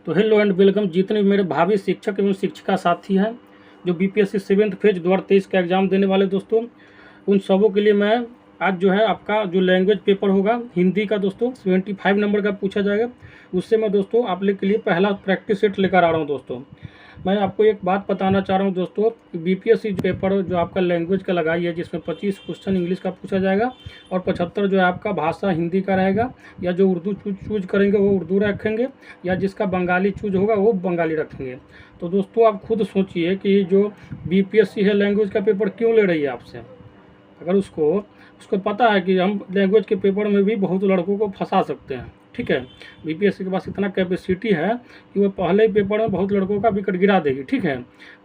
तो hello and welcome जितने भी मेरे भावी शिक्षक एवं शिक्षिका साथी हैं जो बीपीएससी 7th फेज 2023 का एग्ज़ाम देने वाले दोस्तों, उन सबों के लिए मैं आज जो है आपका जो लैंग्वेज पेपर होगा हिंदी का दोस्तों 75 नंबर का पूछा जाएगा। उससे मैं दोस्तों आप लोग के लिए पहला प्रैक्टिस सेट लेकर आ रहा हूं दोस्तों। मैं आपको एक बात बताना चाह रहा हूं दोस्तों, बीपीएससी पेपर जो आपका लैंग्वेज का लगाई है जिसमें 25 क्वेश्चन इंग्लिश का पूछा जाएगा और 75 जो है आपका भाषा हिंदी का रहेगा, या जो उर्दू चूज करेंगे वो उर्दू रखेंगे, या जिसका बंगाली चूज होगा वो बंगाली रखेंगे। तो दोस्तों आप खुद सोचिए कि जो बीपीएससी है लैंग्वेज का पेपर क्यों ले रही है आपसे। अगर उसको पता है कि हम लैंग्वेज के पेपर में भी बहुत लड़कों को फंसा सकते हैं, ठीक है। बीपीएससी के पास इतना कैपेसिटी है कि वो पहले ही पेपर में बहुत लड़कों का विकेट गिरा देगी, ठीक है।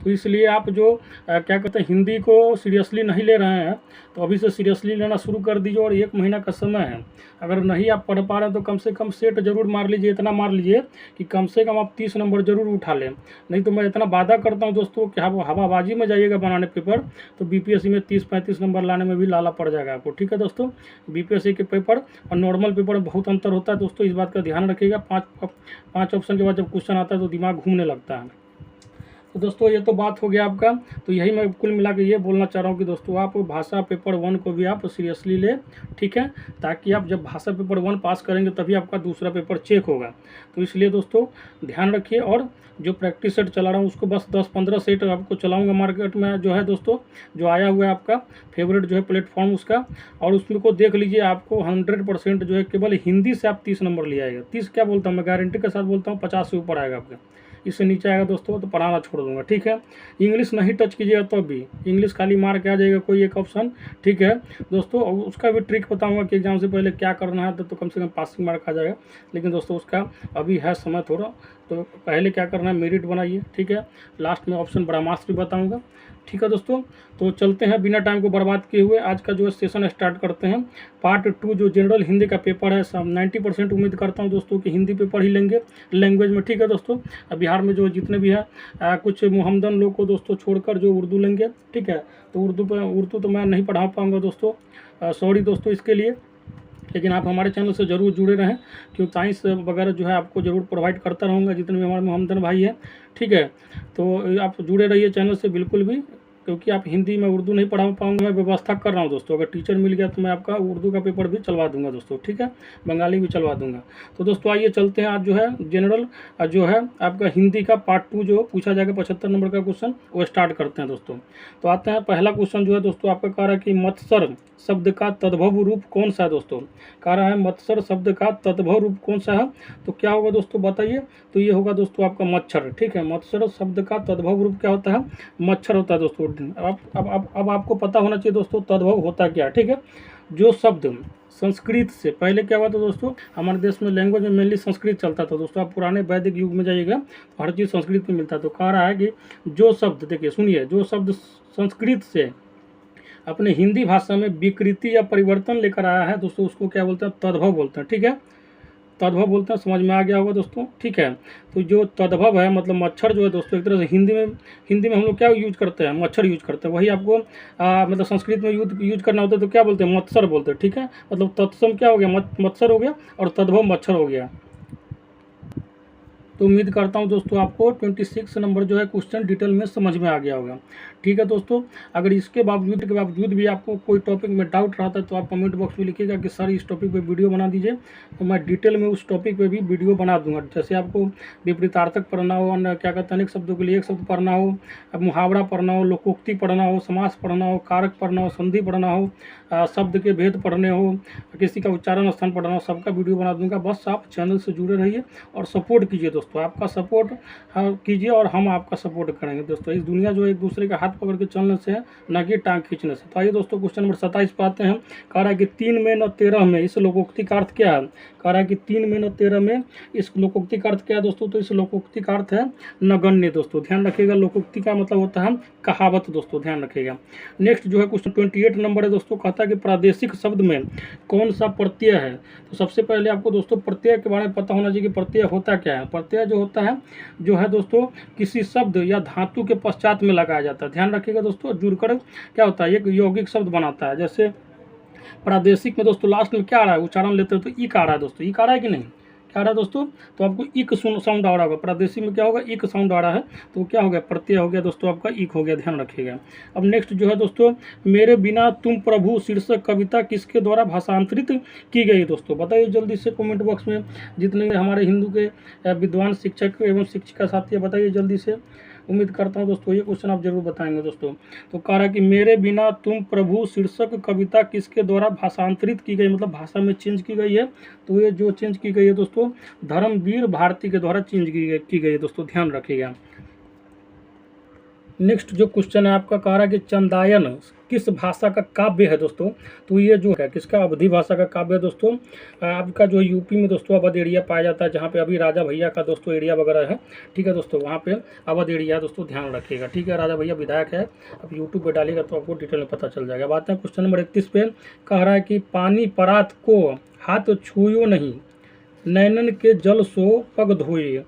तो इसलिए आप जो क्या कहते हैं हिंदी को सीरियसली नहीं ले रहे हैं तो अभी से सीरियसली लेना शुरू कर दीजिए। और 1 महीना का समय है, अगर नहीं आप पढ़ पा रहे हैं तो कम से कम सेट जरूर मार लीजिए, इतना मार लीजिए कि कम से कम आप 30 नंबर जरूर उठा लें। नहीं तो मैं इतना वादा करता हूं दोस्तों कि आप हवाबाजी में जाइएगा बनाने पेपर तो बीपीएससी में 30-35 नंबर लाने में भी लाला पड़ जाएगा आपको, ठीक है दोस्तों। बीपीएससी के पेपर और नॉर्मल पेपर में बहुत अंतर होता है दोस्तों, इस बात का ध्यान रखिएगा। पाँच ऑप्शन के बाद जब क्वेश्चन आता है तो दिमाग घूमने लगता है। तो दोस्तों ये तो बात हो गया आपका। तो यही मैं कुल मिला के ये बोलना चाह रहा हूँ कि दोस्तों आप भाषा पेपर 1 को भी आप सीरियसली ले, ठीक है, ताकि आप जब भाषा पेपर 1 पास करेंगे तभी आपका दूसरा पेपर चेक होगा। तो इसलिए दोस्तों ध्यान रखिए। और जो प्रैक्टिस सेट चला रहा हूँ उसको बस 10-15 सेट आपको चलाऊँगा मार्केट में जो है दोस्तों, जो आया हुआ है आपका फेवरेट जो है प्लेटफॉर्म उसका, और उसमें को देख लीजिए। आपको 100% जो है केवल हिंदी से आप 30 नंबर ले आएगा। 30 क्या बोलता हूँ मैं, गारंटी के साथ बोलता हूँ 50 से ऊपर आएगा आपका। इससे नीचे आएगा दोस्तों तो पढ़ाना छोड़ दूंगा, ठीक है। इंग्लिश नहीं टच कीजिएगा तो भी इंग्लिश खाली मार के आ जाएगा कोई एक ऑप्शन, ठीक है दोस्तों। और उसका भी ट्रिक बताऊंगा कि एग्जाम से पहले क्या करना है तो कम से कम पासिंग मार्क आ जाएगा। लेकिन दोस्तों उसका अभी है समय थोड़ा, तो पहले क्या करना है मेरिट बनाइए, ठीक है। लास्ट में ऑप्शन ब्रह्मास्त्र भी बताऊँगा, ठीक है दोस्तों। तो चलते हैं बिना टाइम को बर्बाद किए हुए आज का जो है सेशन स्टार्ट करते हैं। पार्ट 2 जो जनरल हिंदी का पेपर है, सब 90% उम्मीद करता हूं दोस्तों कि हिंदी पेपर ही लेंगे लैंग्वेज में, ठीक है दोस्तों। बिहार में जो जितने भी है कुछ मुहम्मदन लोग को दोस्तों छोड़कर जो उर्दू लेंगे, ठीक है। तो उर्दू तो मैं नहीं पढ़ा पाऊँगा दोस्तों, सॉरी दोस्तों इसके लिए। लेकिन आप हमारे चैनल से ज़रूर जुड़े रहें क्योंकि साइंस वगैरह जो है आपको ज़रूर प्रोवाइड करता रहूँगा जितने भी हमारे मोहम्मदन भाई हैं, ठीक है। तो आप जुड़े रहिए चैनल से बिल्कुल भी, क्योंकि आप हिंदी में उर्दू नहीं पढ़ा पाऊंगा। मैं व्यवस्था कर रहा हूं दोस्तों, अगर टीचर मिल गया तो मैं आपका उर्दू का पेपर भी चलवा दूंगा दोस्तों, ठीक है, बंगाली भी चलवा दूंगा। तो दोस्तों आइए चलते हैं आज जो है जनरल जो है आपका हिंदी का पार्ट 2 जो पूछा जाएगा 75 नंबर का क्वेश्चन, वो स्टार्ट करते हैं दोस्तों। तो आते हैं पहला क्वेश्चन जो है दोस्तों आपका कह रहा है कि मत्सर शब्द का तद्भव रूप कौन सा है दोस्तों। कह रहा है मत्सर शब्द का तद्भव रूप कौन सा है, तो क्या होगा दोस्तों बताइए। तो ये होगा दोस्तों आपका मच्छर, ठीक है। मत्सर शब्द का तद्भव रूप क्या होता है, मच्छर होता है दोस्तों। अब आपको पता होना चाहिए दोस्तों तद्भव होता क्या, ठीक है। जो शब्द संस्कृत से पहले क्या हुआ था दोस्तों, हमारे देश में लैंग्वेज में मेनली संस्कृत चलता था दोस्तों। आप पुराने वैदिक युग में जाइएगा तो हर चीज़ संस्कृत में मिलता है। तो कह रहा है कि जो शब्द, देखिए सुनिए, जो शब्द संस्कृत से अपने हिंदी भाषा में विकृति या परिवर्तन लेकर आया है दोस्तों, उसको क्या बोलते हैं, तद्भव बोलते हैं, ठीक है। तद्भव बोलते हैं, समझ में आ गया होगा दोस्तों, ठीक है। तो जो तद्भव है मतलब मच्छर जो है दोस्तों, एक तरह से हिंदी में हम लोग क्या यूज करते हैं, मच्छर यूज करते हैं। वही आपको मतलब संस्कृत में यूज करना होता है तो क्या बोलते हैं, मत्सर बोलते हैं, ठीक है। मतलब तत्सम क्या हो गया, मत्सर हो गया, और तद्भव मच्छर हो गया। तो उम्मीद करता हूं दोस्तों आपको 26 नंबर जो है क्वेश्चन डिटेल में समझ में आ गया होगा, ठीक है दोस्तों। अगर इसके बावजूद भी आपको कोई टॉपिक में डाउट रहता है तो आप कमेंट बॉक्स में लिखिएगा कि सर इस टॉपिक पे वीडियो बना दीजिए, तो मैं डिटेल में उस टॉपिक पे भी वीडियो बना दूंगा। जैसे आपको विपरीतार्थक पढ़ना हो, क्या कहते हैं अनेक शब्दों के लिए एक शब्द पढ़ना हो, मुहावरा पढ़ना हो, लोकोक्ति पढ़ना हो, समास पढ़ना हो, कारक पढ़ना हो, संधि पढ़ना हो, शब्द के भेद पढ़ने हो, किसी का उच्चारण स्थान पढ़ना हो, सबका वीडियो बना दूंगा। बस आप चैनल से जुड़े रहिए और सपोर्ट कीजिए दोस्तों। आपका सपोर्ट कीजिए और हम आपका सपोर्ट करेंगे दोस्तों। इस दुनिया जो एक दूसरे का हाथ पकड़ के चलने से है, न कि टांग खींचने से। तो आइए दोस्तों क्वेश्चन नंबर 27 पे आते हैं। कह रहा है कि 3 में न 13 में इस लोकोक्ति का अर्थ क्या है। कह रहा है कि 3 में न 13 में इस लोकोक्ति का अर्थ क्या है दोस्तों। तो इस लोकोक्ति का अर्थ है नगण्य दोस्तों, ध्यान रखिएगा। लोकोक्ति का मतलब होता है कहावत दोस्तों, ध्यान रखिएगा। नेक्स्ट जो है क्वेश्चन 28 नंबर है दोस्तों, कहता है कि प्रादेशिक शब्द में कौन सा प्रत्यय है। तो सबसे पहले आपको दोस्तों प्रत्यय के बारे में पता होना चाहिए कि प्रत्यय होता क्या है। प्रत्यय जो होता है दोस्तों किसी शब्द या धातु के पश्चात में लगाया जाता है, ध्यान रखिएगा दोस्तों। जुड़कर क्या होता है, एक यौगिक शब्द बनाता है। जैसे प्रादेशिक में दोस्तों लास्ट में क्या आ रहा है, उच्चारण लेते हो तो ई का आ रहा है दोस्तों, ई का आ रहा है कि नहीं, क्या आ रहा है दोस्तों, तो आपको इक साउंड आ रहा होगा, प्रादेशिक में क्या होगा, इक साउंड आ रहा है, तो क्या हो गया, प्रत्यय हो गया दोस्तों, आपका इक हो गया, ध्यान रखिएगा। अब नेक्स्ट जो है दोस्तों, मेरे बिना तुम प्रभु शीर्षक कविता किसके द्वारा भाषांतरित की गई दोस्तों, बताइए जल्दी से कमेंट बॉक्स में, जितने हमारे हिंदू के विद्वान शिक्षक एवं शिक्षिका साथी है, बताइए जल्दी से। उम्मीद करता हूँ दोस्तों ये क्वेश्चन आप जरूर बताएंगे दोस्तों। तो कह रहा है कि मेरे बिना तुम प्रभु शीर्षक कविता किसके द्वारा भाषांतरित की गई, मतलब भाषा में चेंज की गई है, तो ये जो चेंज की गई है दोस्तों, धर्मवीर भारती के द्वारा चेंज की गई है दोस्तों, ध्यान रखिएगा। नेक्स्ट जो क्वेश्चन है आपका, कह रहा है कि चंदायन किस भाषा का काव्य है दोस्तों, तो ये जो है किसका, अवधी भाषा का काव्य है दोस्तों। आपका जो यूपी में दोस्तों अवध एरिया पाया जाता है, जहाँ पे अभी राजा भैया का दोस्तों एरिया वगैरह है, ठीक है दोस्तों, वहाँ पे अवध एरिया है दोस्तों, ध्यान रखिएगा, ठीक है। राजा भैया विधायक है, आप यूट्यूब पर डालिएगा तो आपको डिटेल में पता चल जाएगा। बात है क्वेश्चन नंबर 31 पे, कह रहा है कि पानी परात को हाथ छूयो नहीं, नैनन के जल सो पग धोए,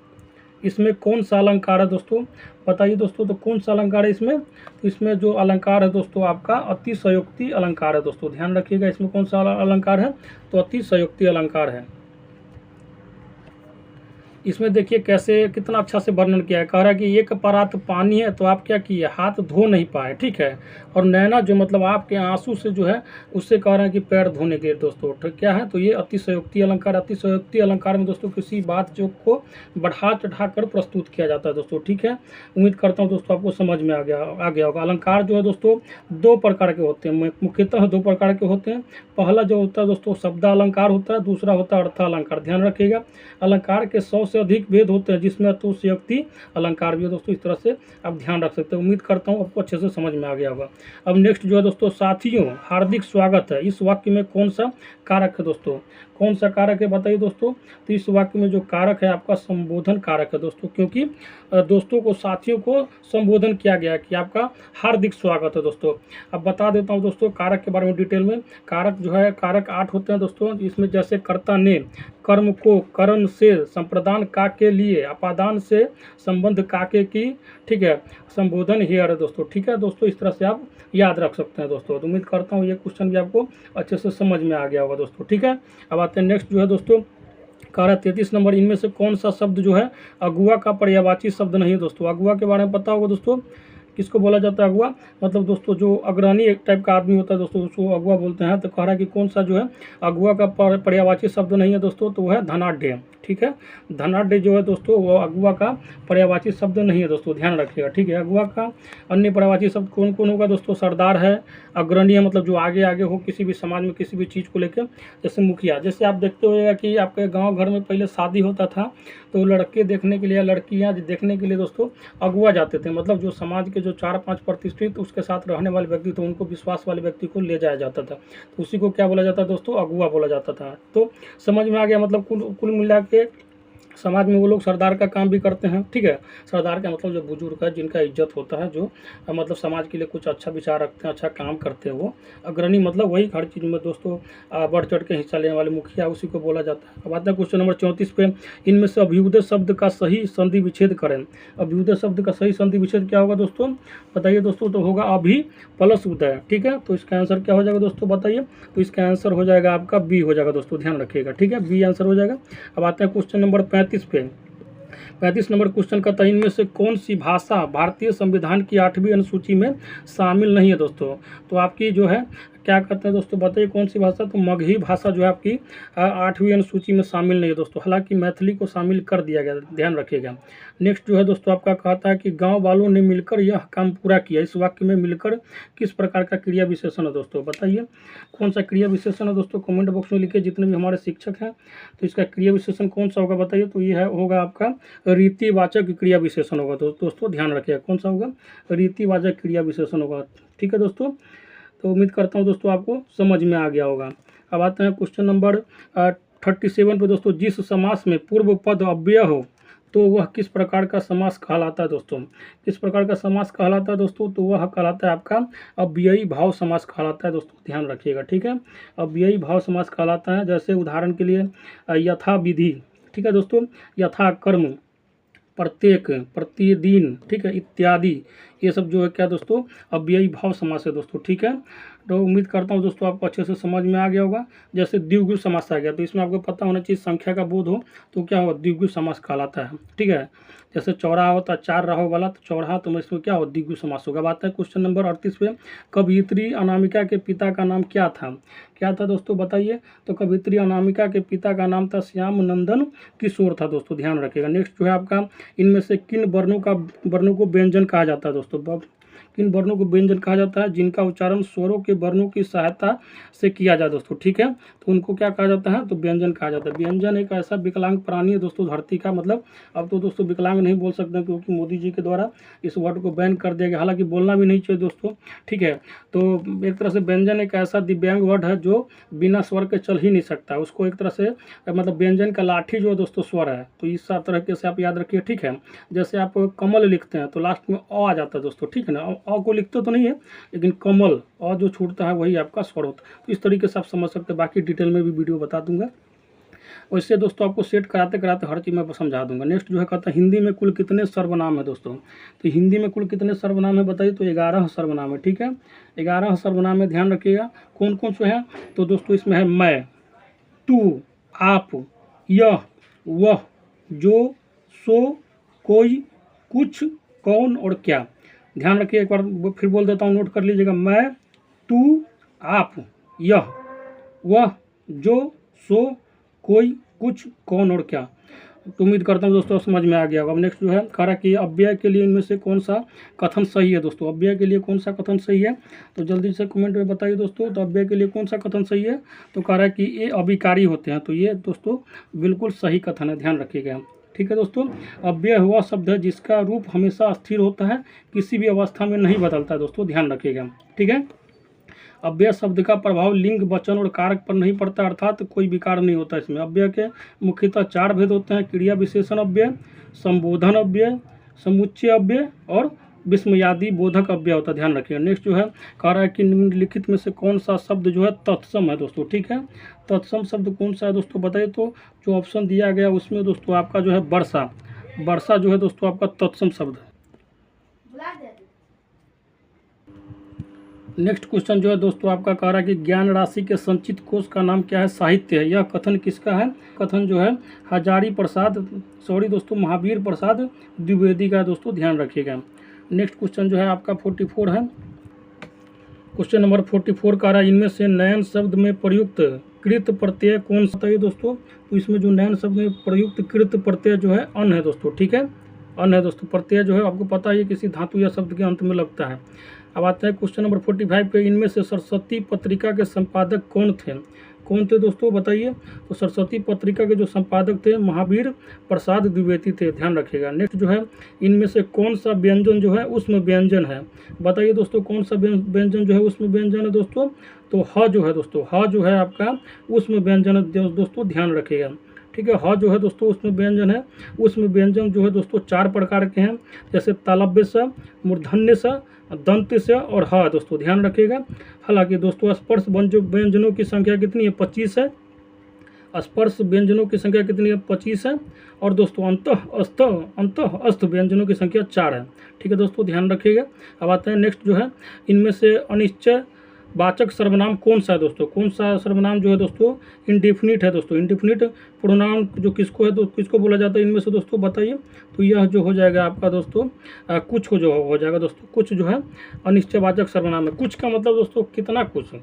इसमें कौन सा अलंकार है दोस्तों, बताइए दोस्तों, तो कौन सा अलंकार है इसमें, तो इसमें जो अलंकार है दोस्तों आपका अतिशयोक्ति अलंकार है दोस्तों, ध्यान रखिएगा। इसमें कौन सा अलंकार है, तो अतिशयोक्ति अलंकार है। इसमें देखिए कैसे कितना अच्छा से वर्णन किया है, कह रहा है कि एक परात पानी है तो आप क्या किए, हाथ धो नहीं पाए, ठीक है, और नैना जो मतलब आपके आंसू से जो है उससे कह रहे हैं कि पैर धोने के दोस्तों, ठीक क्या है, तो ये अतिशयोक्ति अलंकार। अतिशयोक्ति अलंकार में दोस्तों किसी बात जो को बढ़ा चढ़ा कर प्रस्तुत किया जाता है दोस्तों, ठीक है। उम्मीद करता हूँ दोस्तों आपको समझ में आ गया होगा। अलंकार जो है दोस्तों दो प्रकार के होते हैं, मुख्यतः दो प्रकार के होते हैं। पहला जो होता है दोस्तों शब्दालंकार होता है, दूसरा होता है अर्थालंकार, ध्यान रखिएगा। अलंकार के 100 से अधिक भेद होते हैं, जिसमें अतिशयोक्ति अलंकार भी है दोस्तों, इस तरह से आप ध्यान रख सकते हैं। उम्मीद करता हूँ आपको अच्छे से समझ में आ गया होगा। अब नेक्स्ट जो है दोस्तों, साथियों हार्दिक स्वागत है, इस वाक्य में कौन सा कारक है दोस्तों, कौन सा कारक है बताइए दोस्तों, तो इस वाक्य में जो कारक है आपका संबोधन कारक है दोस्तों, क्योंकि दोस्तों को साथियों को संबोधन किया गया है कि आपका हार्दिक स्वागत है दोस्तों। अब बता देता हूँ दोस्तों कारक के बारे में डिटेल में। कारक जो है, कारक 8 होते हैं दोस्तों, इसमें जैसे कर्ता ने कर्म को करण से, संप्रदान का के लिए, अपादान से, संबंध का के की, ठीक है, संबोधन हेयर है दोस्तों, ठीक है दोस्तों, इस तरह से आप याद रख सकते हैं दोस्तों। तो उम्मीद करता हूँ ये क्वेश्चन भी आपको अच्छे से समझ में आ गया होगा दोस्तों, ठीक है। अब आते हैं नेक्स्ट जो है दोस्तों, कह 33 नंबर, इनमें से कौन सा शब्द जो है अगुआ का पर्यायवाची शब्द नहीं है दोस्तों। अगुआ के बारे में पता होगा दोस्तों, किसको बोला जाता है अगुआ, मतलब दोस्तों जो अग्रणी एक टाइप का आदमी होता है दोस्तों, उसको अगुआ बोलते हैं। तो कह रहा है कि कौन सा जो है अगुआ का पर्यायवाची शब्द नहीं है दोस्तों, तो वह है धनाढ्य, ठीक है। धनाढ्य जो है दोस्तों वो अगुआ का पर्यायवाची शब्द नहीं है दोस्तों, ध्यान रखिएगा, ठीक है। अगुआ का अन्य पर्यायवाची शब्द कौन कौन होगा दोस्तों, सरदार है, अग्रणी है, मतलब जो आगे आगे हो किसी भी समाज में किसी भी चीज़ को लेकर, जैसे मुखिया। जैसे आप देखते होगा कि आपके गांव घर में पहले शादी होता था तो लड़के देखने के लिए, लड़कियां देखने के लिए दोस्तों अगुआ जाते थे, मतलब जो समाज के जो 4-5 प्रतिष्ठित उसके साथ रहने वाले व्यक्ति थे, उनको विश्वास वाले व्यक्ति को ले जाया जाता था, तो उसी को क्या बोला जाता था दोस्तों, अगुआ बोला जाता था। तो समझ में आ गया, मतलब कुल मिला के समाज में वो लोग सरदार का काम भी करते हैं, ठीक है। सरदार का मतलब जो बुजुर्ग है, जिनका इज्जत होता है, जो मतलब समाज के लिए कुछ अच्छा विचार रखते हैं, अच्छा काम करते हैं, वो अग्रणी, मतलब वही हर चीज़ में दोस्तों बढ़ चढ़ के हिस्सा लेने वाले मुखिया, उसी को बोला जाता है। अब आता है क्वेश्चन नंबर 34 पे, इनमें से अभ्युदय शब्द का सही संधि विच्छेद करें। अभ्युदय शब्द का सही संधि विच्छेद क्या होगा दोस्तों, बताइए दोस्तों, तो होगा अभि प्लस उदय, ठीक है। तो इसका आंसर क्या हो जाएगा दोस्तों, बताइए, तो इसका आंसर हो जाएगा आपका बी हो जाएगा दोस्तों, ध्यान रखिएगा, ठीक है, बी आंसर हो जाएगा। अब आते हैं क्वेश्चन नंबर 35 पे। 35 नंबर क्वेश्चन का था, इनमें से कौन सी भाषा भारतीय संविधान की 8वीं अनुसूची में शामिल नहीं है दोस्तों। तो आपकी जो है क्या कहते हैं दोस्तों, बताइए कौन सी भाषा, तो मगही भाषा जो है आपकी 8वीं अनुसूची में शामिल नहीं है दोस्तों, हालांकि मैथिली को शामिल कर दिया गया, ध्यान रखिएगा। नेक्स्ट जो है दोस्तों आपका कहता है कि गांव वालों ने मिलकर यह काम पूरा किया, इस वाक्य में मिलकर किस प्रकार का क्रिया विशेषण है दोस्तों, बताइए कौन सा क्रिया विशेषण है दोस्तों, कमेंट बॉक्स में लिखिए जितने भी हमारे शिक्षक हैं, तो इसका क्रिया विशेषण कौन सा होगा बताइए, तो ये है होगा आपका रीतिवाचक क्रिया विशेषण होगा दोस्तों, ध्यान रखिएगा, कौन सा होगा, रीतिवाचक क्रिया विशेषण होगा, ठीक है दोस्तों। तो उम्मीद करता हूँ दोस्तों आपको समझ में आ गया होगा। अब आते हैं क्वेश्चन नंबर 37 पे दोस्तों, जिस समास में पूर्व पद अव्यय हो तो वह किस प्रकार का समास कहलाता है दोस्तों, किस प्रकार का समास कहलाता है दोस्तों, तो वह कहलाता है आपका अव्ययी भाव समास कहलाता है दोस्तों, ध्यान रखिएगा, ठीक है। अव्ययी भाव समास कहलाता है, जैसे उदाहरण के लिए यथा विधि, ठीक है दोस्तों, यथा कर्म, प्रत्येक, प्रतिदिन, ठीक है, इत्यादि, ये सब जो है क्या दोस्तों अव्ययी भाव समास है दोस्तों, ठीक है। तो उम्मीद करता हूँ दोस्तों आपको अच्छे से समझ में आ गया होगा। जैसे द्विगु समास आ गया, तो इसमें आपको पता होना चाहिए संख्या का बोध हो तो क्या हो, द्विगु समास कहलाता है। ठीक है, जैसे चौराहा होता है 4 राहों वाला, तो चौराहा, तो इसमें क्या हो, द्विगु समास होगा। बात है क्वेश्चन नंबर 38 पे, कवयित्री अनामिका के पिता का नाम क्या था? क्या था दोस्तों बताइए? तो कवयित्री अनामिका के पिता का नाम था श्याम नंदन किशोर था दोस्तों, ध्यान रखिएगा। नेक्स्ट जो है आपका, इनमें से किन वर्णों को व्यंजन कहा जाता है दोस्तों? किन वर्णों को व्यंजन कहा जाता है? जिनका उच्चारण स्वरों के वर्णों की सहायता से किया जाए दोस्तों। ठीक है, तो उनको क्या कहा जाता है? तो व्यंजन कहा जाता है। व्यंजन एक ऐसा विकलांग प्राणी है दोस्तों धरती का, मतलब अब तो दोस्तों विकलांग नहीं बोल सकते क्योंकि मोदी जी के द्वारा इस वर्ड को बैन कर दिया गया, हालांकि बोलना भी नहीं चाहिए दोस्तों। ठीक है, तो एक तरह से व्यंजन एक ऐसा दिव्यांग वर्ड है जो बिना स्वर के चल ही नहीं सकता। उसको एक तरह से मतलब व्यंजन का लाठी जो है दोस्तों स्वर है, तो इस तरीके से आप याद रखिए। ठीक है, जैसे आप कमल लिखते हैं तो लास्ट में अ आ जाता है दोस्तों। ठीक है ना, अ को लिखते तो नहीं है, लेकिन कमल अ जो छूटता है वही आपका स्वर होता है। तो इस तरीके से आप समझ सकते हैं, बाकी डिटेल में भी वीडियो बता दूंगा। वैसे दोस्तों आपको सेट कराते कराते हर चीज़ मैं समझा दूंगा। नेक्स्ट जो है कहता है हिंदी में कुल कितने सर्वनाम है दोस्तों? तो हिंदी में कुल कितने सर्वनाम है बताइए? तो 11 सर्वनाम है। ठीक है, 11 सर्वनाम में ध्यान रखिएगा। कौन कौन से है? तो दोस्तों इसमें है मैं, तू, आप, यह, वह, जो, सो, कोई, कुछ, कौन और क्या। ध्यान रखिए, एक बार फिर बोल देता हूँ, नोट कर लीजिएगा। मैं, तू, आप, यह, वह, जो, सो, कोई, कुछ, कौन और क्या। तो उम्मीद करता हूँ दोस्तों समझ में आ गया होगा। अब नेक्स्ट जो है कह रहा है कि अव्यय के लिए इनमें से कौन सा कथन सही है दोस्तों? अव्यय के लिए कौन सा कथन सही है? तो जल्दी से कमेंट में बताइए दोस्तों। तो अव्यय के लिए कौन सा कथन सही है? तो कह रहा है कि ये अभिकारी होते हैं, तो ये दोस्तों बिल्कुल सही कथन है, ध्यान रखिएगा। ठीक है दोस्तों, अव्यय हुआ शब्द है जिसका रूप हमेशा स्थिर होता है, किसी भी अवस्था में नहीं बदलता है दोस्तों, ध्यान रखिएगा। ठीक है, अव्यय शब्द का प्रभाव लिंग, वचन और कारक पर नहीं पड़ता, अर्थात कोई विकार नहीं होता इसमें। अव्यय के मुख्यतः 4 भेद होते हैं: क्रिया विशेषण अव्यय, संबोधन अव्यय, समुच्चय अव्यय और विस्मयादि बोधक अव्यय होता है, ध्यान रखिएगा। नेक्स्ट जो है कह रहा है कि निम्नलिखित में से कौन सा शब्द जो है तत्सम है दोस्तों? ठीक है, तत्सम शब्द कौन सा है दोस्तों बताइए? तो जो ऑप्शन दिया गया उसमें दोस्तों आपका जो है वर्षा, वर्षा जो है दोस्तों आपका तत्सम शब्द है। नेक्स्ट क्वेश्चन जो है दोस्तों आपका कह रहा है कि ज्ञान राशि के संचित कोष का नाम क्या है? साहित्य है। यह कथन किसका है? कथन जो है महावीर प्रसाद द्विवेदी का दोस्तों, ध्यान रखिएगा। नेक्स्ट क्वेश्चन जो है आपका 44 है। क्वेश्चन नंबर 44 कह रहा है इनमें से नयन शब्द में प्रयुक्त कृत प्रत्यय कौन सा है दोस्तों? तो इसमें जो नयन शब्द में प्रयुक्त कृत प्रत्यय जो है अन है दोस्तों। ठीक है, अन है दोस्तों। प्रत्यय जो है आपको पता है किसी धातु या शब्द के अंत में लगता है। अब आते हैं क्वेश्चन नंबर 45 पे, इनमें से सरस्वती पत्रिका के संपादक कौन थे? कौन थे दोस्तों बताइए? तो सरस्वती पत्रिका के जो संपादक थे महावीर प्रसाद द्विवेदी थे, ध्यान रखिएगा। नेक्स्ट जो है इनमें से कौन सा व्यंजन जो है उसमें व्यंजन है? बताइए दोस्तों कौन सा व्यंजन जो है उसमें व्यंजन है दोस्तों? तो ह जो है दोस्तों, ह जो है आपका उसमें व्यंजन है दोस्तों, ध्यान रखिएगा। ठीक है, ह जो है दोस्तों उसमें व्यंजन है। उसमें व्यंजन जो है दोस्तों 4 प्रकार के हैं, जैसे तालव्य स, मूर्धन्य स, दंत से और ह दोस्तों, ध्यान रखिएगा। हालांकि दोस्तों स्पर्श व्यंजनों की संख्या कितनी है? 25 है। स्पर्श व्यंजनों की संख्या कितनी है? 25 है। और दोस्तों अंतः अस्थ व्यंजनों की संख्या 4 है। ठीक है दोस्तों, ध्यान रखिएगा। अब आते हैं नेक्स्ट जो है इनमें से अनिश्चय वाचक सर्वनाम कौन सा है दोस्तों? कौन सा सर्वनाम जो है दोस्तों इंडिफिनिट है दोस्तों? इंडिफिनिट प्रोनाउन जो किसको है तो किसको बोला जाता है इनमें से दोस्तों बताइए? तो यह जो हो जाएगा आपका दोस्तों कुछ हो जाएगा दोस्तों। कुछ जो है अनिश्चयवाचक सर्वनाम है। कुछ का मतलब दोस्तों कितना कुछ?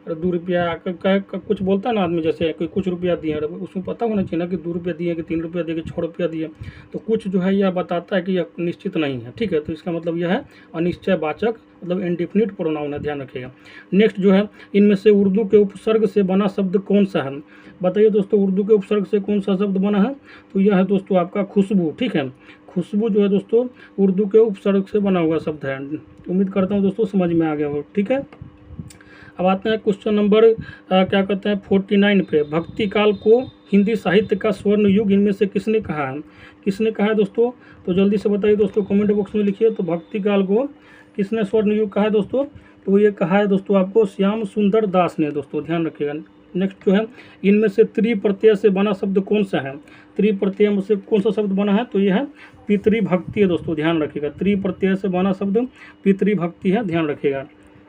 2 रुपया कुछ बोलता है ना आदमी, जैसे कोई कुछ रुपया दिए, उसमें पता होना चाहिए ना कि 2 रुपया दिए कि 3 रुपया दिए कि 6 रुपया दिए। तो कुछ जो है यह बताता है कि यह निश्चित नहीं है। ठीक है, तो इसका मतलब यह है अनिश्चयवाचक, मतलब इंडिफिनिट प्रोनाउन है, ध्यान रखिएगा। नेक्स्ट जो है इनमें से उर्दू के उपसर्ग से बना शब्द कौन सा है? बताइए दोस्तों उर्दू के उपसर्ग से कौन सा शब्द बना है? तो यह है दोस्तों आपका खुशबू। ठीक है, खुशबू जो है दोस्तों उर्दू के उपसर्ग से बना हुआ शब्द है। उम्मीद करता हूँ दोस्तों समझ में आ गया हो। ठीक है, अब आते हैं क्वेश्चन नंबर क्या कहते हैं 49 पे, भक्ति काल को हिंदी साहित्य का स्वर्ण युग इनमें से किसने कहा है? किसने कहा है दोस्तों? तो जल्दी से बताइए दोस्तों, कमेंट बॉक्स में लिखिए। तो भक्ति काल को किसने स्वर्ण युग कहा है दोस्तों? तो ये कहा है दोस्तों आपको श्याम सुंदर दास ने दोस्तों, ध्यान रखिएगा। नेक्स्ट जो है इनमें से त्रि प्रत्यय से बना शब्द कौन सा है? त्रि प्रत्यय में से कौन सा शब्द बना है? तो यह है पितृभक्ति है दोस्तों, ध्यान रखिएगा। त्रि प्रत्यय से बना शब्द पितृभक्ति है, ध्यान रखिएगा।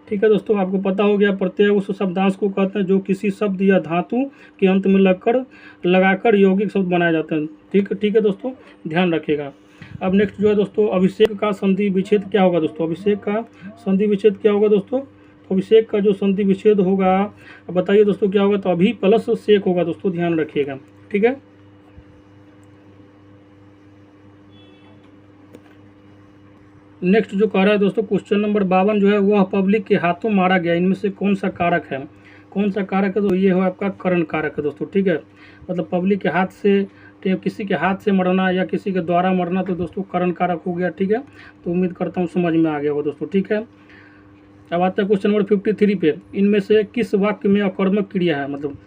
ठीक है दोस्तों, आपको पता हो गया प्रत्यय उस शब्दांश को कहते हैं जो किसी शब्द या धातु के अंत में लगाकर यौगिक शब्द बनाए जाते हैं। ठीक है दोस्तों, ध्यान रखिएगा। अब नेक्स्ट जो है दोस्तों, अभिषेक का संधि विच्छेद क्या होगा दोस्तों? अभिषेक का संधि विच्छेद क्या होगा दोस्तों? अभिषेक का जो संधि विच्छेद होगा, बताइए दोस्तों क्या होगा? तो अभी प्लस शेक होगा दोस्तों, ध्यान रखिएगा। ठीक है, नेक्स्ट जो कह रहा है दोस्तों, क्वेश्चन नंबर 52 जो है, वह पब्लिक के हाथों मारा गया, इनमें से कौन सा कारक है? कौन सा कारक है? तो ये है आपका करण कारक है दोस्तों। ठीक है, मतलब पब्लिक के हाथ से, किसी के हाथ से मरना या किसी के द्वारा मरना, तो दोस्तों करण कारक हो गया। ठीक है, तो उम्मीद करता हूँ समझ में आ गया होगा दोस्तों। ठीक है, अब आता है क्वेश्चन नंबर 53 पे, इनमें से किस वाक्य में अकर्मक क्रिया है? मतलब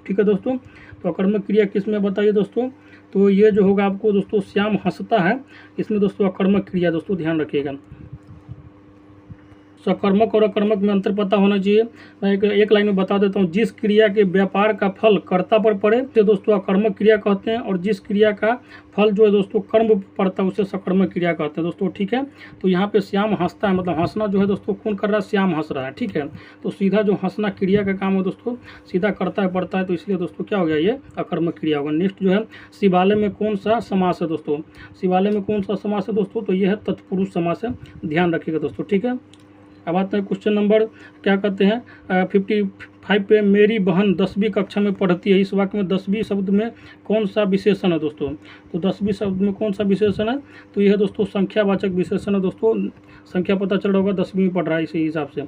ठीक है दोस्तों, तो अकर्मक क्रिया किस में बताइए दोस्तों? तो ये जो होगा आपको दोस्तों, श्याम हंसता है, इसमें दोस्तों अकर्मक क्रिया दोस्तों, ध्यान रखिएगा। सकर्मक और अकर्मक में अंतर पता होना चाहिए। मैं एक लाइन में बता देता हूँ, जिस क्रिया के व्यापार का फल कर्ता पर पड़े तो दोस्तों अकर्मक क्रिया कहते हैं, और जिस क्रिया का फल जो है दोस्तों कर्म पर पड़ता है उसे सकर्मक क्रिया कहते हैं दोस्तों। ठीक है, तो यहाँ पे श्याम हंसता है, मतलब हंसना जो है दोस्तों कौन कर रहा है? श्याम हंस रहा है। ठीक है, तो सीधा जो हंसना क्रिया का काम है दोस्तों, सीधा करता है पड़ता है, तो इसलिए दोस्तों क्या हो गया? ये अकर्मक क्रिया होगा। नेक्स्ट जो है, शिवालय में कौन सा समास है दोस्तों? शिवालय में कौन सा समास है दोस्तों? तो ये है तत्पुरुष समास है, ध्यान रखिएगा दोस्तों। ठीक है, अब आते हैं क्वेश्चन नंबर क्या कहते हैं 55 पे, मेरी बहन 10वीं कक्षा में पढ़ती है, इस वाक्य में 10वीं शब्द में कौन सा विशेषण है दोस्तों? तो 10वीं शब्द में कौन सा विशेषण है? तो यह दोस्तों संख्यावाचक विशेषण है दोस्तों, संख्या पता चल रहा होगा, 10वीं में पढ़ रहा है इसी हिसाब से।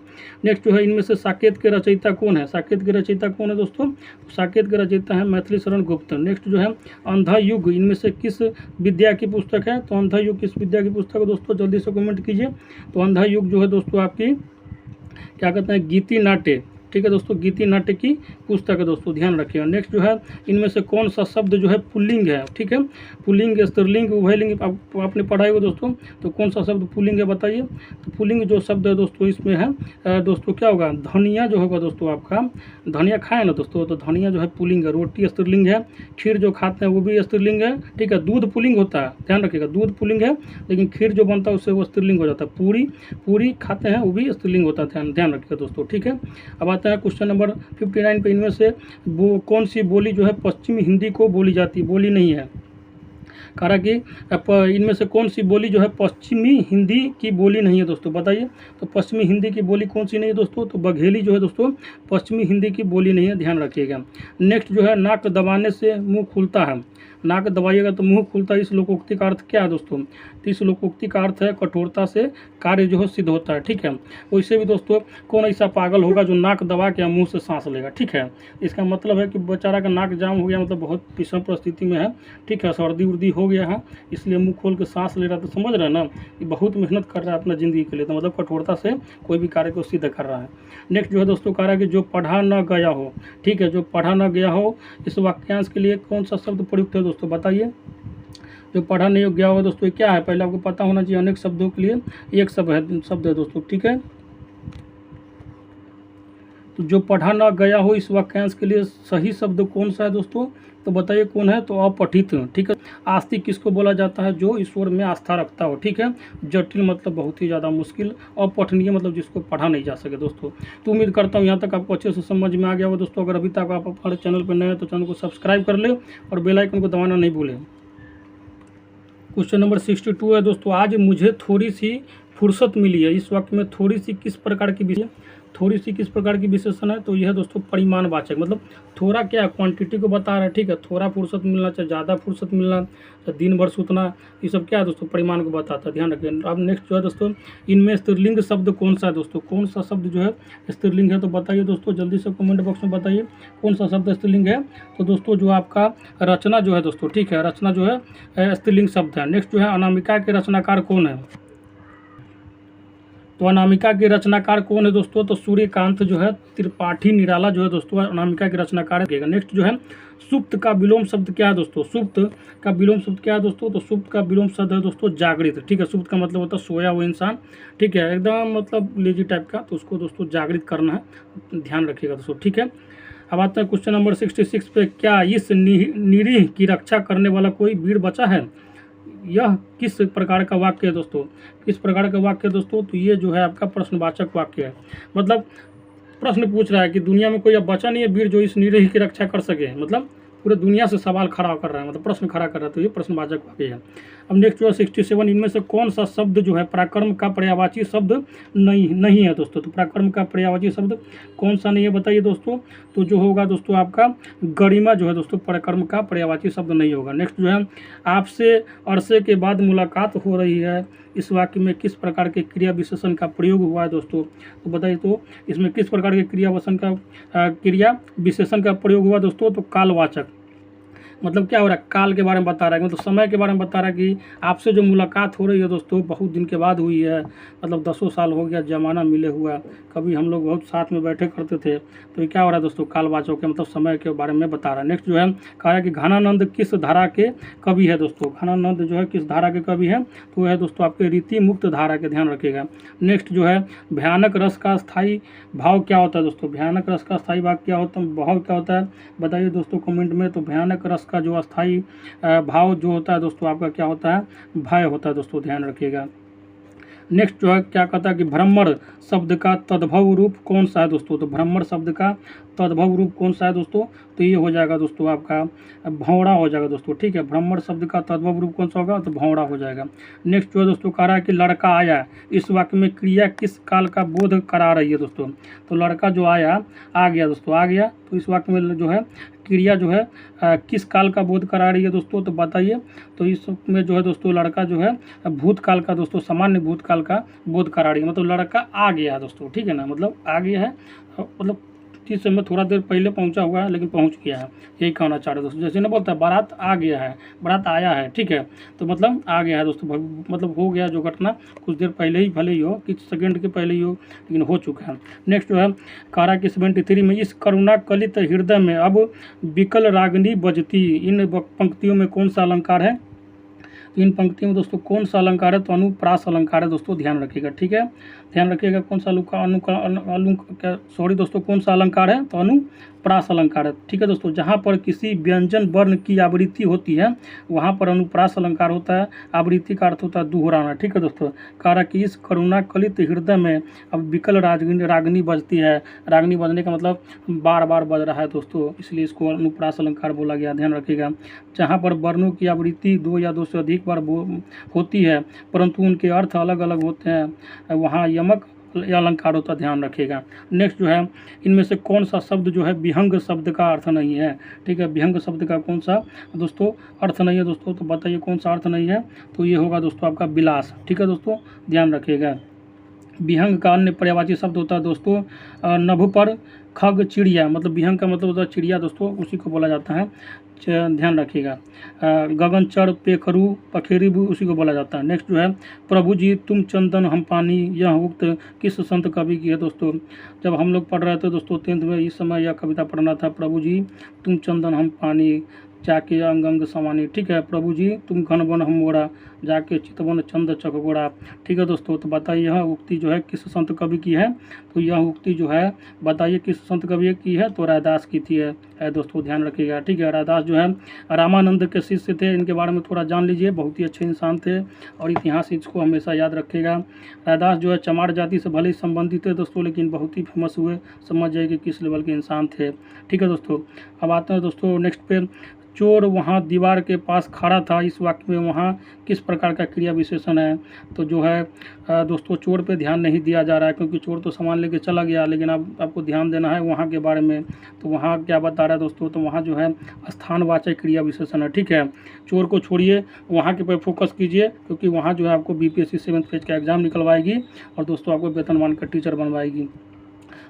नेक्स्ट जो है, इनमें से साकेत के रचयिता कौन है? साकेत के रचयिता कौन है दोस्तों? साकेत के रचयिता है मैथिली शरण गुप्त। नेक्स्ट जो है, अंधा युग इनमें से किस विद्या की पुस्तक है? तो अंधा युग किस विद्या की पुस्तक है दोस्तों? जल्दी से कमेंट कीजिए। तो अंधा युग जो है दोस्तों आपकी क्या कहते हैं? गीति नाट्य। ठीक है दोस्तों, गीति नाट्य की पुस्तक है दोस्तों, ध्यान रखिएगा। नेक्स्ट जो है, इनमें से कौन सा शब्द जो है पुल्लिंग है? ठीक है, पुल्लिंग, स्त्रीलिंग, उभयलिंग आपने पढ़ा होगा दोस्तों, तो कौन सा शब्द पुल्लिंग है बताइए? तो पुल्लिंग जो शब्द है दोस्तों इसमें है दोस्तों क्या होगा? धनिया जो होगा दोस्तों आपका, धनिया खाए ना दोस्तों, तो धनिया जो है पुल्लिंग है। रोटी स्त्रीलिंग है, खीर जो खाते हैं वो भी स्त्रीलिंग है। ठीक है, दूध पुल्लिंग होता है, ध्यान रखिएगा, दूध पुल्लिंग है, लेकिन खीर जो बनता है उससे वो स्त्रीलिंग हो जाता है। पूरी खाते हैं वो भी स्त्रीलिंग होता है, ध्यान रखिएगा दोस्तों। ठीक है, अब आता है क्वेश्चन नंबर 59 पे, इनमें से कौन सी बोली जो है पश्चिमी हिंदी को बोली जाती है? बोली नहीं है, कहा कि इनमें से कौन सी बोली जो है पश्चिमी हिंदी की बोली नहीं है दोस्तों? बताइए, तो पश्चिमी हिंदी की बोली कौन सी नहीं है दोस्तों? तो बघेली जो है दोस्तों पश्चिमी हिंदी की बोली नहीं है, ध्यान रखिएगा। नेक्स्ट जो है, नाक दबाने से मुंह खुलता है, नाक दबाइएगा तो मुंह खुलता है, इस लोकोक्ति का अर्थ क्या है दोस्तों? तो इस लोकोक्ति का अर्थ है कठोरता से कार्य जो है सिद्ध होता है। ठीक है, वैसे भी दोस्तों कौन ऐसा पागल होगा जो नाक दबा के मुंह से सांस लेगा? ठीक है, इसका मतलब है कि बेचारा का नाक जाम हो गया, मतलब बहुत विषम परिस्थिति में है। ठीक है, सर्दी उर्दी हो गया है, इसलिए मुंह खोल के सांस ले रहा, तो समझ रहे हैं ना कि बहुत मेहनत कर रहा है अपना ज़िंदगी के लिए, तो मतलब कठोरता से कोई भी कार्य को सिद्ध कर रहा है। नेक्स्ट जो है दोस्तों कह रहा है कि जो पढ़ा न गया हो। ठीक है, जो पढ़ा न गया हो, इस वाक्यांश के लिए कौन सा शब्द प्रयुक्त है दोस्तों? बताइए, जो पढ़ा नहीं गया होगा दोस्तों क्या है? पहले आपको पता होना चाहिए, अनेक शब्दों के लिए एक शब्द है दोस्तों। ठीक है, तो जो पढ़ा ना गया हो, इस वाक्यांश के लिए सही शब्द कौन सा है दोस्तों? तो बताइए कौन है? तो अपठित। ठीक है, आस्तिक किसको बोला जाता है? जो ईश्वर में आस्था रखता हो। ठीक है, जटिल मतलब बहुत ही ज़्यादा मुश्किल, अपठनीय मतलब जिसको पढ़ा नहीं जा सके दोस्तों। तो उम्मीद करता हूँ यहाँ तक आपको अच्छे से समझ में आ गया हो दोस्तों। अगर अभी तक आप हमारे चैनल पर नए हैं तो चैनल को सब्सक्राइब कर ले और बेल आइकन को दबाना नहीं भूलें। क्वेश्चन नंबर 62 है दोस्तों, आज मुझे थोड़ी सी फुर्सत मिली है, इस वाक्य में थोड़ी सी किस प्रकार की थोड़ी सी किस प्रकार की विशेषण है? तो यह दोस्तों परिमाणवाचक, मतलब थोड़ा क्या क्वांटिटी को बता रहा है। ठीक है, थोड़ा फुर्सत मिलना चाहे ज़्यादा फुर्सत मिलना, चाहे दिन भर सुतना, ये सब क्या है दोस्तों? परिमाण को बताता है, ध्यान रखिए। अब नेक्स्ट जो है दोस्तों, इनमें स्त्रीलिंग शब्द कौन सा है दोस्तों? कौन सा शब्द जो है स्त्रीलिंग है? तो बताइए दोस्तों, जल्दी से कमेंट बॉक्स में बताइए कौन सा शब्द स्त्रीलिंग है। तो दोस्तों जो आपका रचना जो है दोस्तों, ठीक है, रचना जो है स्त्रीलिंग शब्द है। नेक्स्ट जो है, अनामिका के रचनाकार कौन है? तो अनामिका के रचनाकार कौन है दोस्तों? तो सूर्यकांत जो है त्रिपाठी निराला जो है दोस्तों अनामिका के रचनाकार है। नेक्स्ट जो है, सुप्त का विलोम शब्द क्या है दोस्तों? सुप्त का विलोम शब्द क्या है दोस्तों? तो सुप्त का विलोम शब्द है दोस्तों जागृत। ठीक है, सुप्त का मतलब होता है सोया हुआ इंसान। ठीक है, एकदम मतलब लेजी टाइप का, तो उसको दोस्तों जागृत करना है, ध्यान रखिएगा दोस्तों। ठीक है, अब आते हैं क्वेश्चन नंबर 66 पे, क्या इस निरीह की रक्षा करने वाला कोई वीर बचा है? यह किस प्रकार का वाक्य है दोस्तों, किस प्रकार का वाक्य है दोस्तों, तो ये जो है आपका प्रश्नवाचक वाक्य है। मतलब प्रश्न पूछ रहा है कि दुनिया में कोई अब बचा नहीं है वीर जो इस निरीह की रक्षा कर सके, मतलब पूरे दुनिया से सवाल खड़ा कर रहा है, मतलब प्रश्न खड़ा कर रहा है, तो ये प्रश्नवाचक वाक्य है। अब नेक्स्ट जो है 67, इनमें से कौन सा शब्द जो है पराक्रम का पर्यायवाची शब्द नहीं है दोस्तों, तो पराक्रम का पर्यायवाची शब्द कौन सा नहीं है बताइए दोस्तों, तो जो होगा दोस्तों आपका गरिमा जो है दोस्तों पराक्रम का पर्यायवाची शब्द नहीं होगा। नेक्स्ट जो है आपसे अरसे के बाद मुलाकात हो रही है, इस वाक्य में किस प्रकार के क्रिया विशेषण का प्रयोग हुआ है दोस्तों, तो बताइए तो इसमें किस प्रकार के क्रिया विशेषण का प्रयोग हुआ दोस्तों, तो कालवाचक। मतलब क्या हो रहा है, काल के बारे में बता रहा है, मतलब समय के बारे में बता रहा है कि आपसे जो मुलाकात हो रही है दोस्तों बहुत दिन के बाद हुई है, मतलब 10 साल हो गया ज़माना मिले हुआ, कभी हम लोग बहुत साथ में बैठे करते थे, तो ये क्या हो रहा है दोस्तों कालवाचक के मतलब समय के बारे में बता रहा है। नेक्स्ट जो है कहा है कि घनानंद किस धारा के कवि है दोस्तों, घनानंद जो है किस धारा के कवि है, तो वह है दोस्तों आपके रीति मुक्त धारा के, ध्यान रखिएगा। नेक्स्ट जो है भयानक रस का स्थायी भाव क्या होता है दोस्तों, भयानक रस का स्थायी भाव क्या होता है, भाव क्या होता है बताइए दोस्तों कमेंट में। तो भयानक रस का जो अस्थाई भाव जो होता है दोस्तों आपका क्या होता है, भय होता है दोस्तों, ध्यान रखिएगा। नेक्स्ट जो है क्या कहता है कि भ्रमर शब्द का तद्भव रूप कौन सा है दोस्तों, तो भ्रमर शब्द का तद्भव रूप कौन सा है दोस्तों, तो ये हो जाएगा दोस्तों आपका भौंरा हो जाएगा दोस्तों, ठीक है। भ्रमर शब्द का तद्भव रूप कौन सा होगा, तो भौंरा हो जाएगा। नेक्स्ट जो है दोस्तों कह रहा है कि लड़का आया, इस वाक्य में क्रिया किस काल का बोध करा रही है दोस्तों, तो लड़का जो आया आ गया दोस्तों, आ गया, तो इस वाक्य में जो है क्रिया जो है किस काल का बोध करा रही है दोस्तों, तो बताइए। तो इसमें जो है दोस्तों लड़का जो है भूतकाल का दोस्तों, सामान्य भूतकाल का बोध करा रही है, मतलब लड़का आ गया दोस्तों, ठीक है ना, मतलब आ गया है, मतलब जिस समय थोड़ा देर पहले पहुंचा हुआ है लेकिन पहुंच गया है, यही कहना चाह रहे दोस्तों। जैसे ना बोलता है बारात आ गया है, बारात आया है, ठीक है, तो मतलब आ गया है दोस्तों, मतलब हो गया जो घटना कुछ देर पहले ही भले ही हो, कुछ सेकंड के पहले ही हो, लेकिन हो चुका है। नेक्स्ट जो है कारा की 73 में इस करुणा कलित हृदय में अब विकल रागनी बजती, इन पंक्तियों में कौन सा अलंकार है, इन पंक्तियों में दोस्तों कौन सा अलंकार है, तो अनुप्रास अलंकार है दोस्तों, ध्यान रखिएगा, ठीक है, ध्यान रखिएगा कौन सा दोस्तों कौन सा अलंकार है, तो अनुप्रास अलंकार है, ठीक है दोस्तों। जहाँ पर किसी व्यंजन वर्ण की आवृत्ति होती है वहाँ पर अनुप्रास अलंकार होता है, आवृत्ति का अर्थ होता है दोहराना, ठीक है दोस्तों। कहा कि इस करुणा कलित हृदय में अब विकल रागनी बजती है, रागनी बजने का मतलब बार बार बज रहा है दोस्तों, इसलिए इसको अनुप्रास अलंकार बोला गया, ध्यान रखिएगा। जहाँ पर वर्णों की आवृत्ति 2 या 2 से अधिक बार होती है परंतु उनके अर्थ अलग अलग होते हैं, वहाँ यमक अलंकार होता, ध्यान रखिएगा। नेक्स्ट जो है इनमें से कौन सा शब्द जो है विहंग शब्द का अर्थ नहीं है, ठीक है, विहंग शब्द का कौन सा दोस्तों अर्थ नहीं है दोस्तों, तो बताइए कौन सा अर्थ नहीं है, तो ये होगा दोस्तों आपका विलास, ठीक है दोस्तों, ध्यान रखिएगा। विहंग का अन्य पर्यायवाची शब्द होता है दोस्तों नभ पर खग चिड़िया, मतलब विहंग का मतलब होता है चिड़िया दोस्तों, उसी को बोला जाता है, ध्यान रखिएगा। गगनचर पेखरू पखेरी भी उसी को बोला जाता है। नेक्स्ट जो है प्रभु जी तुम चंदन हम पानी, यह उक्त किस संत कवि की है दोस्तों, जब हम लोग पढ़ रहे थे दोस्तों 10th में, इस समय यह कविता पढ़ना था, प्रभु जी तुम चंदन हम पानी जाके अंग अंग समानी, ठीक है, प्रभु जी तुम घन वन हम मोड़ा जाके चितवन चंद चकगोड़ा, ठीक है दोस्तों। तो बताइए यह उक्ति जो है किस संत कवि की है, तो यह उक्ति जो है बताइए किस संत कवि की है, तो रैदास की थी है दोस्तों, ध्यान रखिएगा, ठीक है। रैदास जो है रामानंद के शिष्य थे, इनके बारे में थोड़ा जान लीजिए, बहुत ही अच्छे इंसान थे और इतिहास इसको हमेशा याद रखिएगा। रैदास जो है चमार जाति से भले ही संबंधित थे दोस्तों, लेकिन बहुत ही फेमस हुए, समझ जाइए कि किस लेवल के इंसान थे, ठीक है दोस्तों। अब आते हैं दोस्तों नेक्स्ट पे, चोर वहाँ दीवार के पास खड़ा था, इस वाक्य में वहाँ किस प्रकार का क्रिया विशेषण है, तो जो है दोस्तों चोर पे ध्यान नहीं दिया जा रहा है क्योंकि चोर तो सामान लेके चला गया, लेकिन अब आपको ध्यान देना है वहाँ के बारे में, तो वहाँ क्या बता रहा है दोस्तों, तो वहाँ जो है स्थानवाचक क्रिया विशेषण है, ठीक है। चोर को छोड़िए, वहाँ के पे फोकस कीजिए क्योंकि वहाँ जो है आपको BPSC 7th फेज का एग्जाम निकलवाएगी और दोस्तों आपको वेतनमान का टीचर बनवाएगी।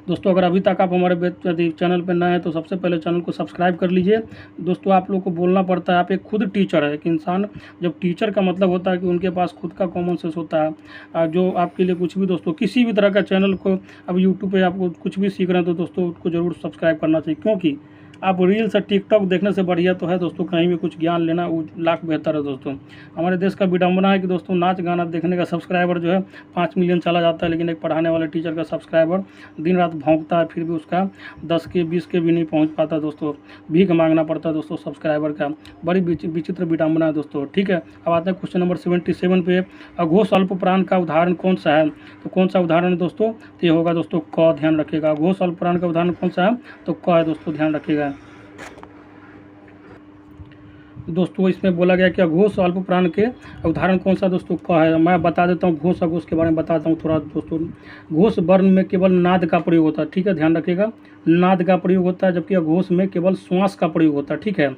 दोस्तों अगर अभी तक आप हमारे चैनल पर नए हैं तो सबसे पहले चैनल को सब्सक्राइब कर लीजिए। दोस्तों आप लोग को बोलना पड़ता है, आप एक खुद टीचर है, एक इंसान जब टीचर का मतलब होता है कि उनके पास खुद का कॉमन सेंस होता है, जो आपके लिए कुछ भी दोस्तों किसी भी तरह का चैनल को अब यूट्यूब पे आपको कुछ भी सीख रहे हैं तो दोस्तों उसको ज़रूर सब्सक्राइब करना चाहिए, क्योंकि आप रील्स और टिकटॉक देखने से बढ़िया तो है दोस्तों कहीं भी कुछ ज्ञान लेना वो लाख बेहतर है दोस्तों। हमारे देश का विडम्बना है कि दोस्तों नाच गाना देखने का सब्सक्राइबर जो है 5 मिलियन चला जाता है, लेकिन एक पढ़ाने वाले टीचर का सब्सक्राइबर दिन रात भौंकता है, फिर भी उसका 10 के 20 के भी नहीं पहुँच पाता दोस्तों, भीख मांगना पड़ता है दोस्तों सब्सक्राइबर का। बड़ी विचित्र विडम्बना है दोस्तों। ठीक है, अब आते हैं क्वेश्चन नंबर 77 पे। अघोष अल्प प्राण का उदाहरण कौन सा है? तो कौन सा उदाहरण है दोस्तों? तो ये होगा दोस्तों क, ध्यान रखिएगा। अघोष अल्प प्राण का उदाहरण कौन सा है? तो क है दोस्तों, ध्यान रखिएगा। दोस्तों इसमें बोला गया कि अघोष अल्प प्राण के उदाहरण कौन सा दोस्तों? क है। मैं बता देता हूँ घोष अघोष के बारे में बताता हूँ थोड़ा दोस्तों। घोष वर्ण में केवल नाद का प्रयोग होता है, ठीक है, ध्यान रखिएगा, नाद का प्रयोग होता है, जबकि अघोष में केवल श्वास का प्रयोग होता है, ठीक है,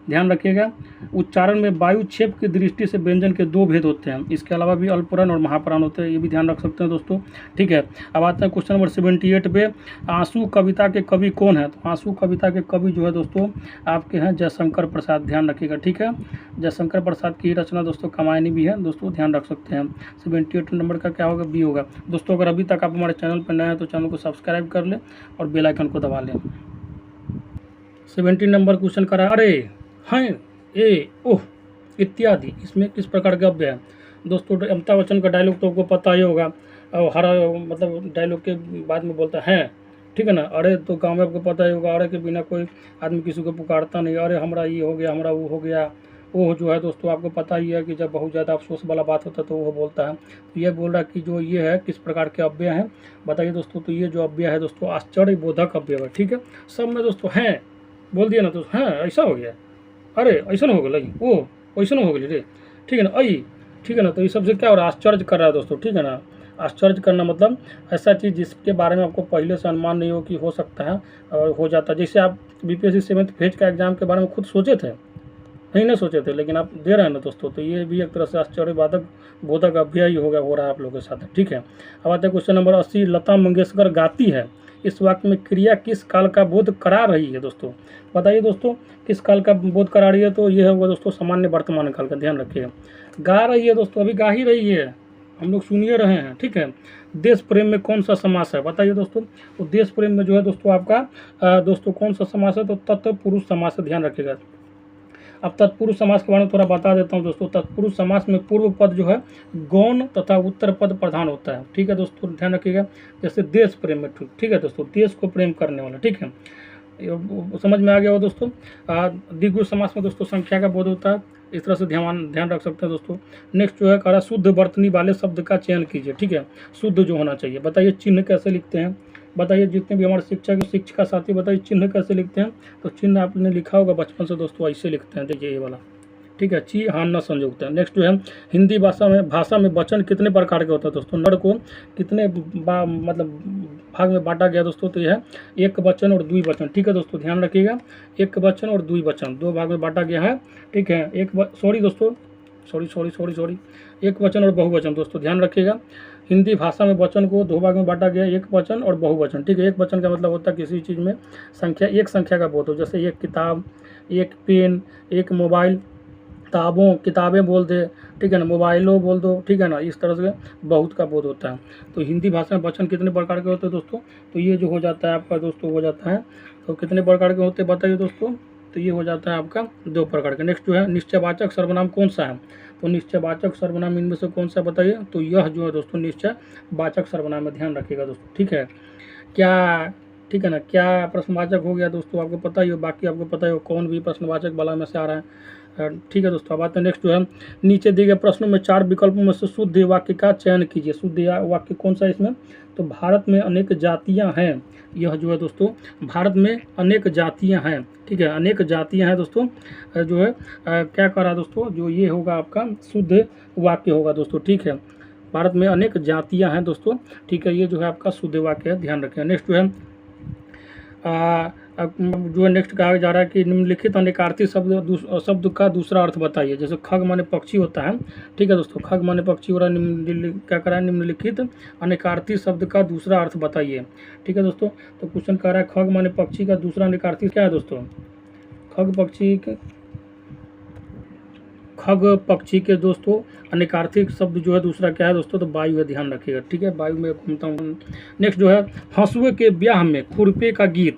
ध्यान रखिएगा। उच्चारण में वायु क्षेप की दृष्टि से व्यंजन के 2 भेद होते हैं, इसके अलावा भी अल्पप्राण और महाप्राण होते हैं, ये भी ध्यान रख सकते हैं दोस्तों। ठीक है, अब आते हैं क्वेश्चन नंबर 78 पे। आंसू कविता के कवि कौन है? तो आंसू कविता के कवि जो है दोस्तों आपके हैं जयशंकर प्रसाद, ध्यान रखिएगा। ठीक है, जयशंकर प्रसाद की रचना दोस्तों कामायनी भी है दोस्तों, ध्यान रख सकते हैं। 78 नंबर का क्या होगा? बी होगा दोस्तों। अगर अभी तक आप हमारे चैनल पर नए हैं तो चैनल को सब्सक्राइब कर लें और बेल आइकन को दबा लें। 17 नंबर क्वेश्चन करा, अरे हैं, ए, ओह इत्यादि इसमें किस प्रकार का अव्यय है? दोस्तों अमिताभ बच्चन का डायलॉग तो आपको पता ही होगा, और हर मतलब डायलॉग के बाद में बोलता है, ठीक है ना। अरे तो गाँव में आपको पता ही होगा, अरे के बिना कोई आदमी किसी को पुकारता नहीं, अरे हमारा ये हो गया, हमारा वो हो गया। वो जो है दोस्तों आपको पता ही है कि जब बहुत ज़्यादा अफसोस वाला बात होता है तो वो बोलता है। तो ये बोल रहा है कि जो ये है किस प्रकार के अव्यय हैं, बताइए दोस्तों। तो ये जो अव्यय है दोस्तों आश्चर्य बोधक अव्यय है, ठीक है। सब में दोस्तों हैं बोल दिया ना तो हैं, ऐसा हो गया, अरे ऐसा हो गया, ओ ऐसा हो गया रे, ठीक है ना, आई, ठीक है ना। तो ये सबसे क्या हो रहा है? आश्चर्य कर रहा है दोस्तों, ठीक है ना। आश्चर्य करना मतलब ऐसा चीज़ जिसके बारे में आपको पहले से अनुमान नहीं हो कि हो सकता है और हो जाता है। जैसे आप बीपीएससी 7th फेज का एग्जाम के बारे में खुद सोचे थे, नहीं सोचे थे, लेकिन आप दे रहे हैं ना दोस्तों, तो ये भी एक तरह से आश्चर्यवादक बोधक अव्यय ही हो रहा है आप लोगों के साथ, ठीक है। अब आते हैं क्वेश्चन नंबर 80। लता मंगेशकर गाती है, इस वाक्य में क्रिया किस काल का बोध करा रही है दोस्तों? बताइए दोस्तों किस काल का बोध करा रही है? तो ये होगा दोस्तों सामान्य वर्तमान काल का, ध्यान रखिएगा। गा रही है दोस्तों, अभी गा ही रही है, हम लोग सुनिए रहे हैं, ठीक है। देश प्रेम में कौन सा समास है? बताइए दोस्तों। तो देश प्रेम में जो है दोस्तों आपका दोस्तों कौन सा समास है? तो तत्पुरुष समास है, ध्यान रखिएगा। अब तत्पुरुष समास के बारे में थोड़ा बता देता हूँ दोस्तों। तत्पुरुष समास में पूर्व पद जो है गौण तथा उत्तर पद प्रधान होता है, ठीक है दोस्तों, ध्यान रखिएगा। जैसे देश प्रेम में, ठीक है दोस्तों, देश को प्रेम करने वाला, ठीक है, समझ में आ गया हो दोस्तों। द्विगु समास में दोस्तों संख्या का बोध होता है, इस तरह से ध्यान रख सकते हैं दोस्तों। नेक्स्ट जो है कह रहा शुद्ध वर्तनी वाले शब्द का चयन कीजिए, ठीक है, शुद्ध जो होना चाहिए। बताइए चिन्ह कैसे लिखते हैं? बताइए जितने भी हमारे शिक्षका साथी बताइए चिन्ह कैसे लिखते हैं? तो चिन्ह आपने लिखा होगा बचपन से दोस्तों, ऐसे लिखते हैं, देखिए ये वाला, ठीक है, ची हाँ न संयुक्त है। नेक्स्ट जो है हिंदी भाषा में वचन कितने प्रकार के होता है दोस्तों? नर को कितने मतलब भाग में बांटा गया दोस्तों? तो यह है एक वचन और द्विवचन, ठीक है दोस्तों, ध्यान रखिएगा। एक वचन और द्विवचन 2 भाग में बांटा गया है, ठीक है। एक वचन और बहुवचन दोस्तों, ध्यान रखिएगा। हिंदी भाषा में वचन को 2 भाग में बांटा गया, एक वचन और बहुवचन, ठीक है। एक वचन का मतलब होता है किसी चीज़ में संख्या का बोध हो, जैसे एक किताब, एक पेन, एक मोबाइल, किताबें बोल दे, ठीक है ना, मोबाइलों बोल दो, ठीक है ना, इस तरह से बहुत का बोध होता है। तो हिंदी भाषा में वचन कितने प्रकार के होते हैं दोस्तों? तो ये जो हो जाता है आपका दोस्तों हो जाता है, तो कितने प्रकार के होते हैं बताइए दोस्तों? तो ये हो जाता है आपका 2 प्रकार के। नेक्स्ट जो है निश्चयवाचक सर्वनाम कौन सा है? तो निश्चयवाचक सर्वनाम इनमें से कौन सा बताइए? तो यह जो है दोस्तों निश्चयवाचक सर्वनाम है, ध्यान रखिएगा दोस्तों, ठीक है। क्या, ठीक है ना, क्या प्रश्नवाचक हो गया दोस्तों आपको पता ही हो, बाकी आपको पता ही हो कौन भी प्रश्नवाचक वाला में से आ रहा है, ठीक है दोस्तों। अब आते हैं नेक्स्ट जो है नीचे दिए गए प्रश्नों में 4 विकल्पों में से शुद्ध वाक्य का चयन कीजिए। शुद्ध वाक्य कौन सा है इसमें? तो भारत में अनेक जातियां हैं, यह जो है दोस्तों भारत में अनेक जातियां हैं, ठीक है, अनेक जातियां हैं दोस्तों, जो है क्या कह रहा है दोस्तों? जो ये होगा आपका शुद्ध वाक्य होगा दोस्तों, ठीक है। भारत में अनेक जातियां हैं दोस्तों, ठीक है, ये जो है आपका शुद्ध वाक्य है, ध्यान रखें। नेक्स्ट जो है जो है नेक्स्ट कहा जा रहा है कि निम्नलिखित अनेकार्थी शब्द का दूसरा अर्थ बताइए। जैसे खग माने पक्षी होता है, ठीक है दोस्तों, खग माने पक्षी हो रहा है, क्या करा है? निम्नलिखित अनेकार्थी शब्द का दूसरा अर्थ बताइए, ठीक है दोस्तों। तो क्वेश्चन कह रहा है खग माने पक्षी का दूसरा अनेकार्थी क्या है दोस्तों? खग पक्षी के दोस्तों अनेकार्थी शब्द जो है दूसरा क्या है दोस्तों? तो वायु है, ध्यान रखिएगा, ठीक है, वायु में घूमता हूँ। नेक्स्ट जो है हंसुए के ब्याह में खुरपे का गीत,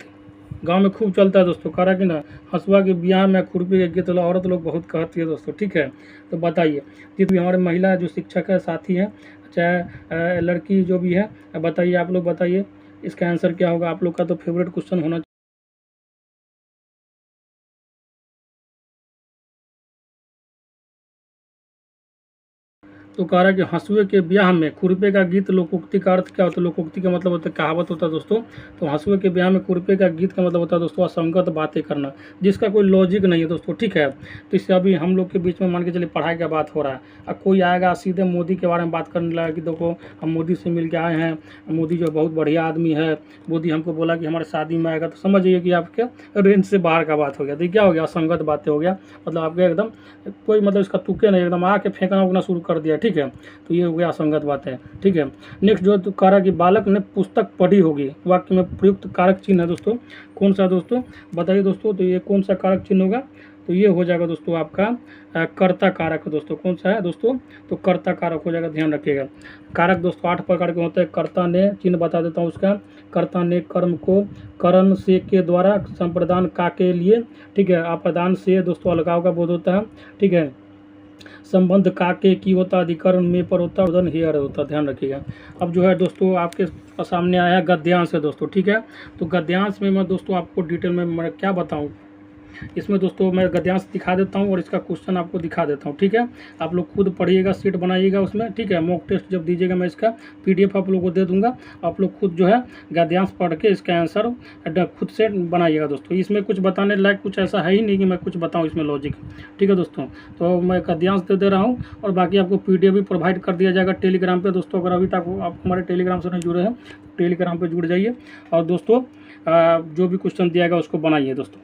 गांव में खूब चलता है दोस्तों, कह रहा कि ना हंसुआ के ब्याह में खुरपी के गीत औरत लोग बहुत कहती है दोस्तों। ठीक है, तो बताइए जितनी हमारे महिला जो शिक्षक है, साथी हैं, चाहे लड़की जो भी है, बताइए, आप लोग बताइए इसका आंसर क्या होगा। आप लोग का तो फेवरेट क्वेश्चन होना। तो कह रहा है कि हंसुए के ब्याह में खुरपे का गीत लोकोक्ति का अर्थ क्या होता है। लोकोक्ति का मतलब होता है कहावत होता है दोस्तों। तो हंसुए के ब्याह में खुरपे का गीत का मतलब होता है दोस्तों असंगत बातें करना, जिसका कोई लॉजिक नहीं है दोस्तों। ठीक है, तो इससे अभी हम लोग के बीच में मान के चलिए पढ़ाई का बात हो रहा है, अब कोई आएगा सीधे मोदी के बारे में बात करने लगा कि देखो हम मोदी से मिल के आए हैं, मोदी जो बहुत बढ़िया आदमी है, मोदी हमको बोला कि हमारे शादी में आएगा, तो समझिए कि आपके रेंज से बाहर का बात हो गया। तो क्या हो गया, असंगत बातें हो गया, मतलब आपके एकदम कोई मतलब इसका तुक्के नहीं, एकदम आके फेंकना उगना शुरू कर दिया। ठीक है, तो ये हो गया असंगत बात है। ठीक है, नेक्स्ट जो तो कह रहा कि बालक ने पुस्तक पढ़ी होगी, वाक्य में प्रयुक्त कारक चिन्ह है दोस्तों, कौन सा दोस्तों बताइए दोस्तों। तो ये कौन सा कारक चिन्ह होगा, तो ये हो जाएगा दोस्तों आपका कर्ता कारक है दोस्तों। कौन सा है दोस्तों, तो कर्ता कारक हो जाएगा, ध्यान रखिएगा। कारक दोस्तों 8 प्रकार के होते हैं। कर्ता ने, चिन्ह बता देता हूँ उसका, कर्ता ने कर्म को करण से के द्वारा संप्रदान का के लिए, ठीक है, अप्रदान से दोस्तों अलगाव का बोध होता है। ठीक है, संबंध का के की होता, अधिकरण में पर होता, उदन हेयर होता, ध्यान रखिएगा। अब जो है दोस्तों आपके सामने आया गद्यांश है दोस्तों। ठीक है, तो गद्यांश में मैं दोस्तों आपको डिटेल में मैं क्या बताऊं, इसमें दोस्तों मैं गद्यांश दिखा देता हूं और इसका क्वेश्चन आपको दिखा देता हूं। ठीक है, आप लोग खुद पढ़िएगा, सीट बनाइएगा उसमें। ठीक है, मॉक टेस्ट जब दीजिएगा मैं इसका PDF आप लोगों को दे दूंगा, आप लोग खुद जो है गद्यांश पढ़ के इसका आंसर खुद से बनाइएगा दोस्तों। इसमें कुछ बताने लायक कुछ ऐसा है ही नहीं कि मैं कुछ बताऊँ इसमें लॉजिक। ठीक है दोस्तों, तो मैं गद्यांश दे रहा हूँ और बाकी आपको PDF भी प्रोवाइड कर दिया जाएगा टेलीग्राम पर दोस्तों। अगर अभी तक आप हमारे टेलीग्राम से नहीं जुड़े हैं, टेलीग्राम पर जुड़ जाइए और दोस्तों जो भी क्वेश्चन दिया गया उसको बनाइए दोस्तों।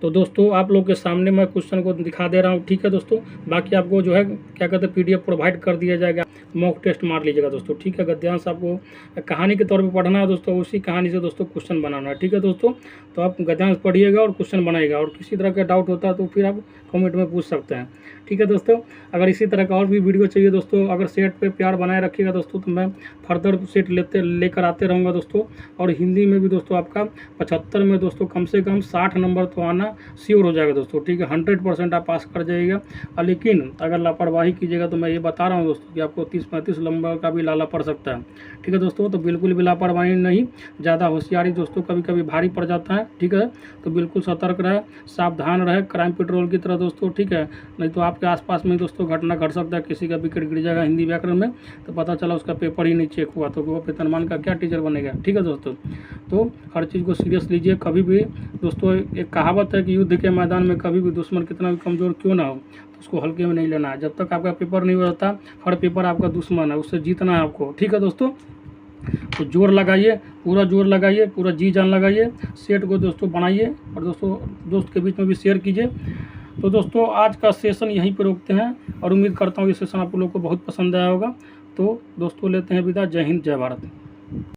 तो दोस्तों आप लोग के सामने मैं क्वेश्चन को दिखा दे रहा हूँ। ठीक है दोस्तों, बाकी आपको जो है क्या कहते हैं PDF प्रोवाइड कर दिया जाएगा, मॉक टेस्ट मार लीजिएगा दोस्तों। ठीक है, गद्यांश आपको कहानी के तौर पे पढ़ना है दोस्तों, उसी कहानी से दोस्तों क्वेश्चन बनाना है। ठीक है दोस्तों, तो आप गद्यांश पढ़िएगा और क्वेश्चन बनाइएगा, और किसी तरह का डाउट होता है तो फिर आप कमेंट में पूछ सकते हैं। ठीक है दोस्तों, अगर इसी तरह का और भी वीडियो चाहिए दोस्तों, अगर सेट पे प्यार बनाए रखिएगा दोस्तों, तो मैं फर्दर सेट लेकर आते रहूँगा दोस्तों। और हिंदी में भी दोस्तों आपका 75 में दोस्तों कम से कम 60 नंबर तो आना श्योर हो जाएगा दोस्तों। ठीक है, 100% आप पास कर जाइएगा। लेकिन अगर लापरवाही कीजिएगा तो मैं ये बता रहा हूँ दोस्तों कि आपको 30-35 नंबर का भी लाला पड़ सकता है। ठीक है दोस्तों, तो बिल्कुल भी लापरवाही नहीं, ज़्यादा होशियारी दोस्तों कभी कभी भारी पड़ जाता है। ठीक है, तो बिल्कुल सतर्क रहे, सावधान रहे, क्राइम पेट्रोल की तरह दोस्तों। ठीक है, नहीं तो आपके आसपास में दोस्तों घटना घट सकता है, किसी का विकेट गिर जाएगा हिंदी व्याकरण में, तो पता चला उसका पेपर ही नहीं चेक हुआ, तो वो वेतनमान का क्या टीचर बनेगा। ठीक है दोस्तों, तो हर चीज़ को सीरियस लीजिए। कभी भी दोस्तों एक कहावत है कि युद्ध के मैदान में कभी भी दुश्मन कितना भी कमज़ोर क्यों ना हो, तो उसको हल्के में नहीं लेना है। जब तक आपका पेपर नहीं हो जाता, हर पेपर आपका दुश्मन है, उससे जीतना है आपको। ठीक है दोस्तों, तो जोर लगाइए, पूरा जोर लगाइए, पूरा जी जान लगाइए, सेट को दोस्तों बनाइए और दोस्त के बीच में भी शेयर कीजिए। तो दोस्तों आज का सेशन यहीं पर रोकते हैं और उम्मीद करता हूँ ये सेशन आप लोगों को बहुत पसंद आया होगा। तो दोस्तों लेते हैं विदा, जय हिंद जय भारत।